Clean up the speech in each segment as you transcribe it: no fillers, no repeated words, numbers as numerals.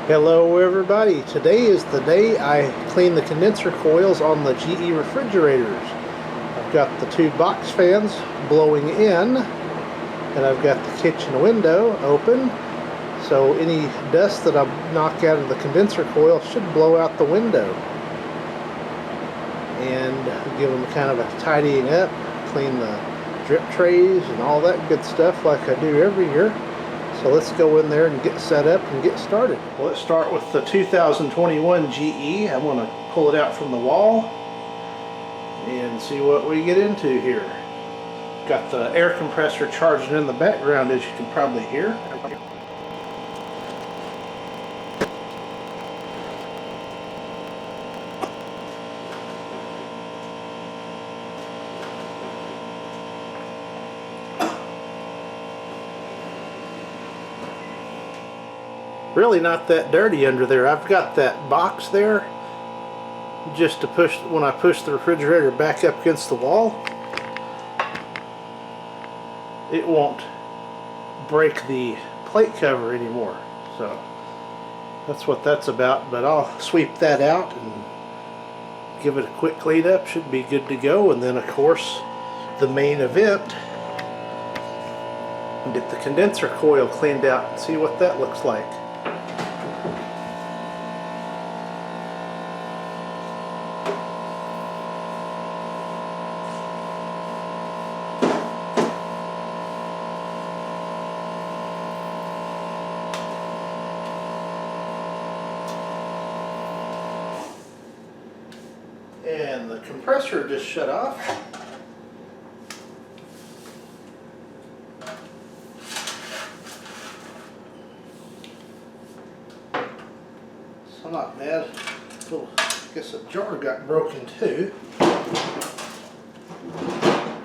Hello everybody, today is the day I clean the condenser coils on the GE refrigerators. I've got the two box fans blowing in and I've got the kitchen window open, so any dust that I knock out of the condenser coil should blow out the window. And give them kind of a tidying up, clean the drip trays and all that good stuff like I do every year. So let's go in there and get set up and get started. Well, let's start with the 2021 GE. I'm going to pull it out from the wall and see what we get into here. Got the air compressor charging in the background, as you can probably hear. Really not that dirty under there. I've got that box there just to push, when I push the refrigerator back up against the wall, it won't break the plate cover anymore. So that's what that's about, but I'll sweep that out and give it a quick clean up. Should be good to go. And then of course the main event, get the condenser coil cleaned out and see what that looks like. And the compressor just shut off. So not bad. Oh, I guess a jar got broken too.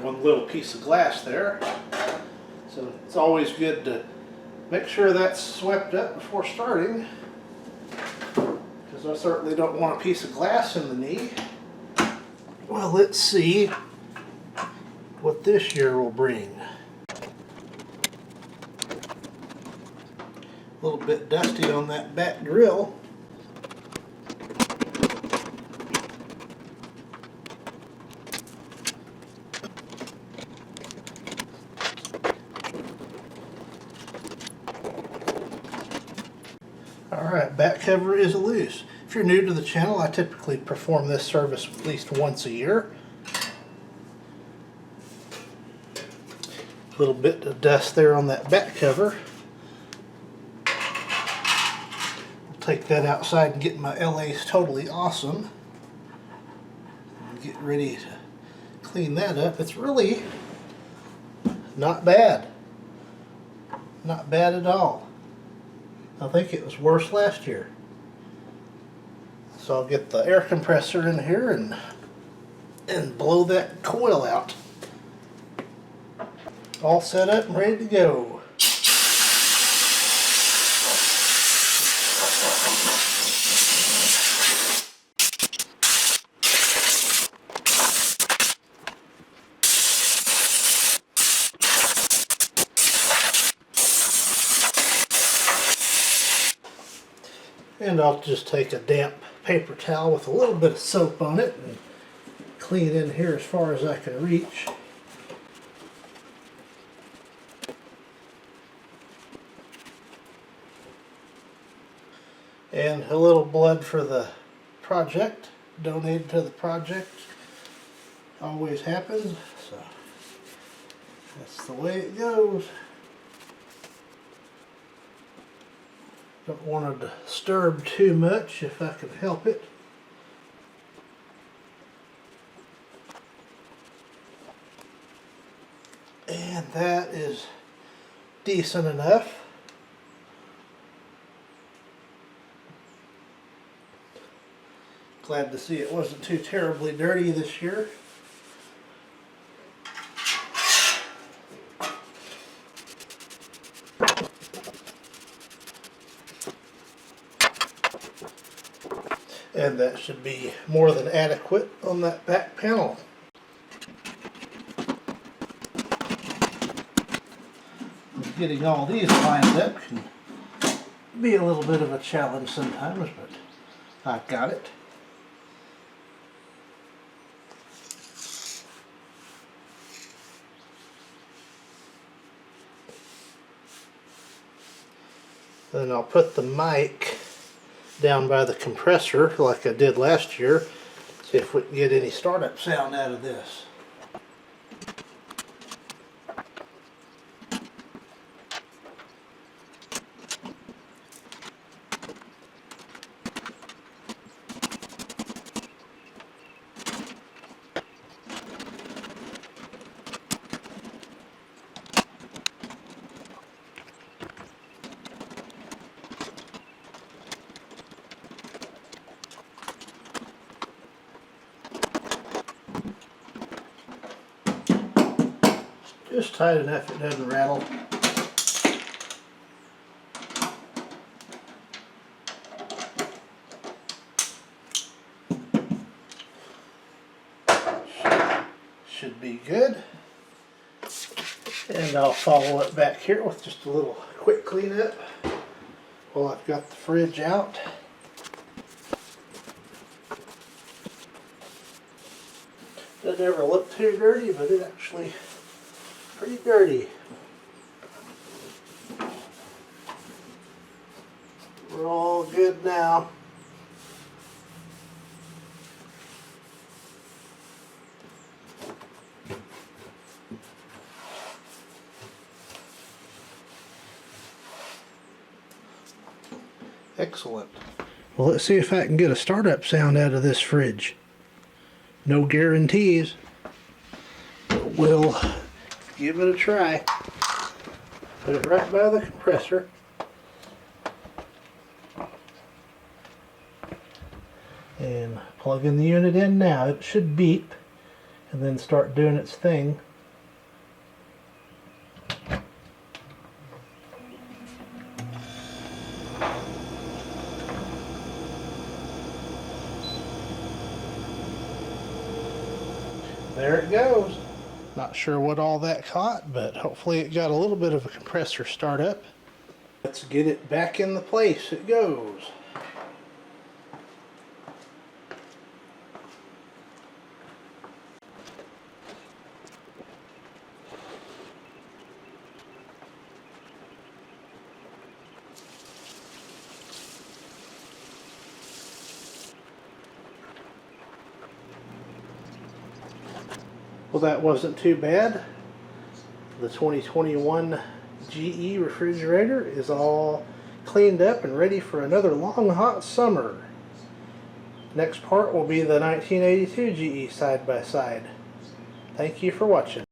One little piece of glass there. So it's always good to make sure that's swept up before starting, because I certainly don't want a piece of glass in the knee. Well, let's see what this year will bring. A little bit dusty on that back grill. Alright, back cover is loose. If you're new to the channel, I typically perform this service at least once a year. A little bit of dust there on that back cover. I'll take that outside and get my LA's Totally Awesome and get ready to clean that up. It's really not bad. Not bad at all. I think it was worse last year. So I'll get the air compressor in here and blow that coil out. All set up and ready to go. And I'll just take a damp paper towel with a little bit of soap on it and clean in here as far as I can reach. And a little blood for the project, donated to the project. Always happens, so that's the way it goes. Don't want to disturb too much if I can help it. And that is decent enough. Glad to see it wasn't too terribly dirty this year. And that should be more than adequate on that back panel. Getting all these lined up can be a little bit of a challenge sometimes, but I got it. Then I'll put the mic down by the compressor like I did last year. See if we can get any startup sound out of this. Just tight enough it doesn't rattle. Should be good. And I'll follow it back here with just a little quick cleanup while I've got the fridge out. Doesn't ever look too dirty, but it actually pretty dirty. We're all good now. Excellent. Well, let's see if I can get a startup sound out of this fridge. No guarantees, but we'll give it a try. Put it right by the compressor. And plugging the unit in now. It should beep and then start doing its thing. There it goes. Not sure what all that caught, but hopefully it got a little bit of a compressor startup. Let's get it back in the place it goes. Well, that wasn't too bad. The 2021 GE refrigerator is all cleaned up and ready for another long hot summer. Next part will be the 1982 GE side by side. Thank you for watching.